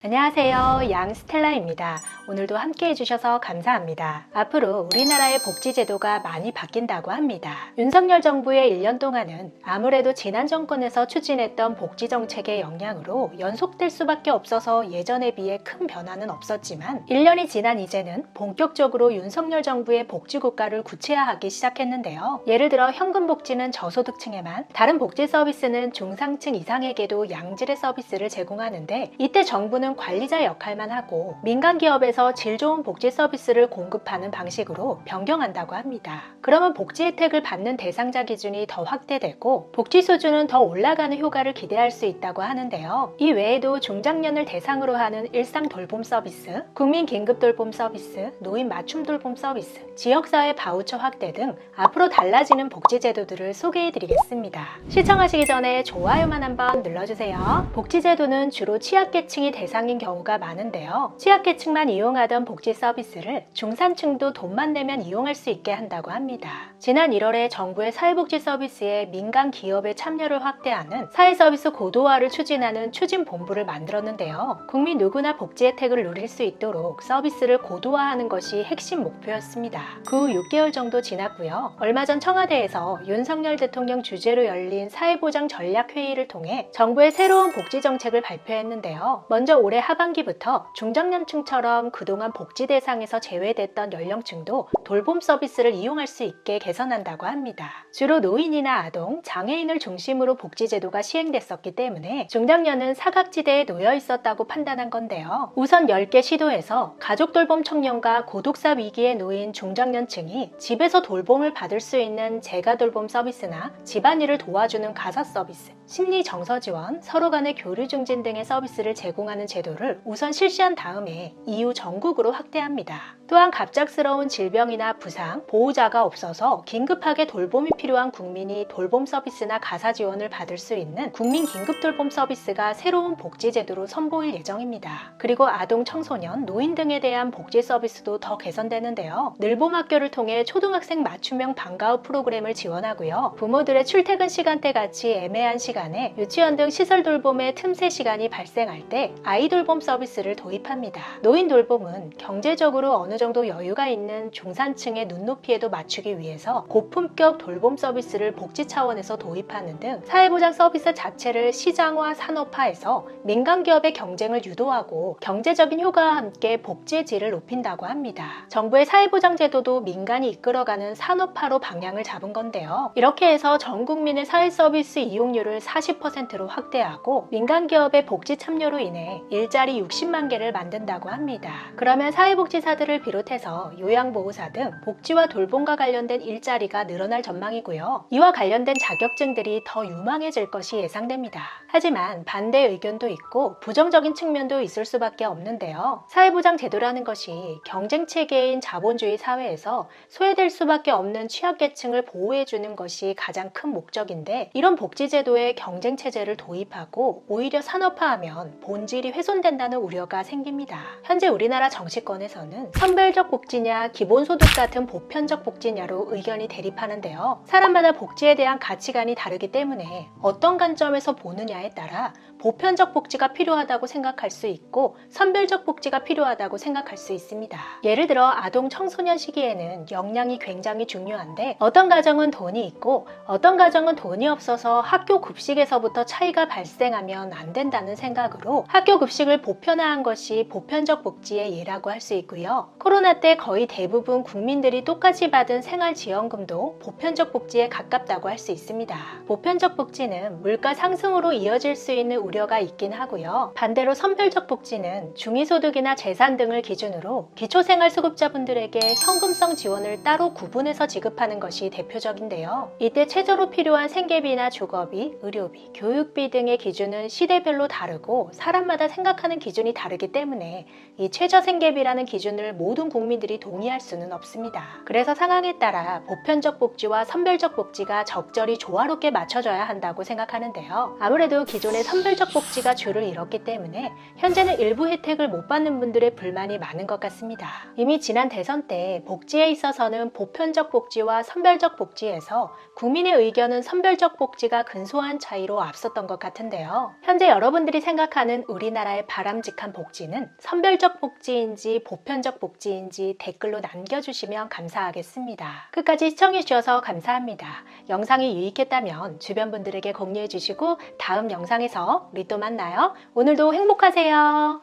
안녕하세요. 양스텔라입니다. 오늘도 함께 해주셔서 감사합니다. 앞으로 우리나라의 복지제도가 많이 바뀐다고 합니다. 윤석열 정부의 1년 동안은 아무래도 지난 정권에서 추진했던 복지정책의 영향으로 연속될 수밖에 없어서 예전에 비해 큰 변화는 없었지만 1년이 지난 이제는 본격적으로 윤석열 정부의 복지국가를 구체화하기 시작했는데요. 예를 들어 현금복지는 저소득층에만, 다른 복지 서비스는 중상층 이상에게도 양질의 서비스를 제공하는데, 이때 정부는 관리자 역할만 하고 민간 기업에서 질 좋은 복지 서비스를 공급하는 방식으로 변경한다고 합니다. 그러면 복지 혜택을 받는 대상자 기준이 더 확대되고 복지 수준은 더 올라가는 효과를 기대할 수 있다고 하는데요. 이 외에도 중장년을 대상으로 하는 일상 돌봄 서비스, 국민 긴급 돌봄 서비스, 노인 맞춤 돌봄 서비스, 지역사회 바우처 확대 등 앞으로 달라지는 복지 제도들을 소개해 드리겠습니다. 시청하시기 전에 좋아요만 한번 눌러주세요. 복지 제도는 주로 취약계층이 대상인 경우가 많은데요. 취약계층만 이용하던 복지 서비스를 중산층도 돈만 내면 이용할 수 있게 한다고 합니다. 지난 1월에 정부의 사회복지 서비스에 민간 기업의 참여를 확대하는 사회서비스 고도화를 추진하는 추진본부를 만들었는데요. 국민 누구나 복지 혜택을 누릴 수 있도록 서비스를 고도화하는 것이 핵심 목표였습니다. 그 후 6개월 정도 지났고요. 얼마 전 청와대에서 윤석열 대통령 주재로 열린 사회보장 전략회의를 통해 정부의 새로운 복지 정책을 발표했는데요. 먼저 올해 하반기부터 중장년층처럼 그동안 복지 대상에서 제외됐던 연령층도 돌봄 서비스를 이용할 수 있게 개선한다고 합니다. 주로 노인이나 아동, 장애인을 중심으로 복지제도가 시행됐었기 때문에 중장년은 사각지대에 놓여 있었다고 판단한 건데요. 우선 10개 시도에서 가족 돌봄 청년과 고독사 위기에 놓인 중장년층이 집에서 돌봄을 받을 수 있는 재가 돌봄 서비스나 집안일을 도와주는 가사 서비스, 심리 정서 지원, 서로 간의 교류 증진 등의 서비스를 제공하는 제도를 우선 실시한 다음에 이후 전국으로 확대합니다. 또한 갑작스러운 질병이나 부상, 보호자가 없어서 긴급하게 돌봄이 필요한 국민이 돌봄 서비스나 가사 지원을 받을 수 있는 국민 긴급 돌봄 서비스가 새로운 복지 제도로 선보일 예정입니다. 그리고 아동, 청소년, 노인 등에 대한 복지 서비스도 더 개선되는데요. 늘봄 학교를 통해 초등학생 맞춤형 방과후 프로그램을 지원하고요. 부모들의 출퇴근 시간대 같이 애매한 시간에 유치원 등 시설 돌봄의 틈새 시간이 발생할 때 아이 돌봄 서비스를 도입합니다. 노인 돌봄은 경제적으로 어느 정도 여유가 있는 중산층의 눈높이에도 맞추기 위해서 고품격 돌봄 서비스를 복지 차원에서 도입하는 등 사회보장 서비스 자체를 시장화, 산업화해서 민간 기업의 경쟁을 유도하고 경제적인 효과와 함께 복지의 질을 높인다고 합니다. 정부의 사회보장 제도도 민간이 이끌어가는 산업화로 방향을 잡은 건데요. 이렇게 해서 전 국민의 사회 서비스 이용률을 40%로 확대하고 민간 기업의 복지 참여로 인해 일자리 60만 개를 만든다고 합니다. 그러면 사회복지사들을 비롯해서 요양보호사 등 복지와 돌봄과 관련된 일자리가 늘어날 전망이고요. 이와 관련된 자격증들이 더 유망해질 것이 예상됩니다. 하지만 반대 의견도 있고 부정적인 측면도 있을 수밖에 없는데요. 사회보장 제도라는 것이 경쟁체계인 자본주의 사회에서 소외될 수밖에 없는 취약계층을 보호해주는 것이 가장 큰 목적인데, 이런 복지제도에 경쟁체제를 도입하고 오히려 산업화하면 본질이 훼손된다는 우려가 생깁니다. 현재 우리나라 정치권에서는 선별적 복지냐 기본소득 같은 보편적 복지냐로 의견이 대립하는데요. 사람마다 복지에 대한 가치관이 다르기 때문에 어떤 관점에서 보느냐에 따라 보편적 복지가 필요하다고 생각할 수 있고 선별적 복지가 필요하다고 생각할 수 있습니다. 예를 들어 아동 청소년 시기에는 역량이 굉장히 중요한데, 어떤 가정은 돈이 있고 어떤 가정은 돈이 없어서 학교 급식에서부터 차이가 발생하면 안 된다는 생각으로 학교 급식을 보편화한 것이 보편적 복지의 예라고 할 수 있고요. 코로나 때 거의 대부분 국민들이 똑같이 받은 생활지원금도 보편적 복지에 가깝다고 할 수 있습니다. 보편적 복지는 물가 상승으로 이어질 수 있는 우려가 있긴 하고요. 반대로 선별적 복지는 중위소득이나 재산 등을 기준으로 기초생활수급자분들에게 현금성 지원을 따로 구분해서 지급하는 것이 대표적인데요. 이때 최저로 필요한 생계비나 주거비, 의료비, 교육비 등의 기준은 시대별로 다르고 사람마다 생각하는 기준이 다르기 때문에 이 최저 생계비라는 기준을 모든 국민들이 동의할 수는 없습니다. 그래서 상황에 따라 보편적 복지와 선별적 복지가 적절히 조화롭게 맞춰져야 한다고 생각하는데요. 아무래도 기존의 선별적 선별적 복지가 주를 이뤘기 때문에 현재는 일부 혜택을 못 받는 분들의 불만이 많은 것 같습니다. 이미 지난 대선 때 복지에 있어서는 보편적 복지와 선별적 복지에서 국민의 의견은 선별적 복지가 근소한 차이로 앞섰던 것 같은데요. 현재 여러분들이 생각하는 우리나라의 바람직한 복지는 선별적 복지인지 보편적 복지인지 댓글로 남겨주시면 감사하겠습니다. 끝까지 시청해주셔서 감사합니다. 영상이 유익했다면 주변 분들에게 공유해주시고 다음 영상에서 우리 또 만나요. 오늘도 행복하세요.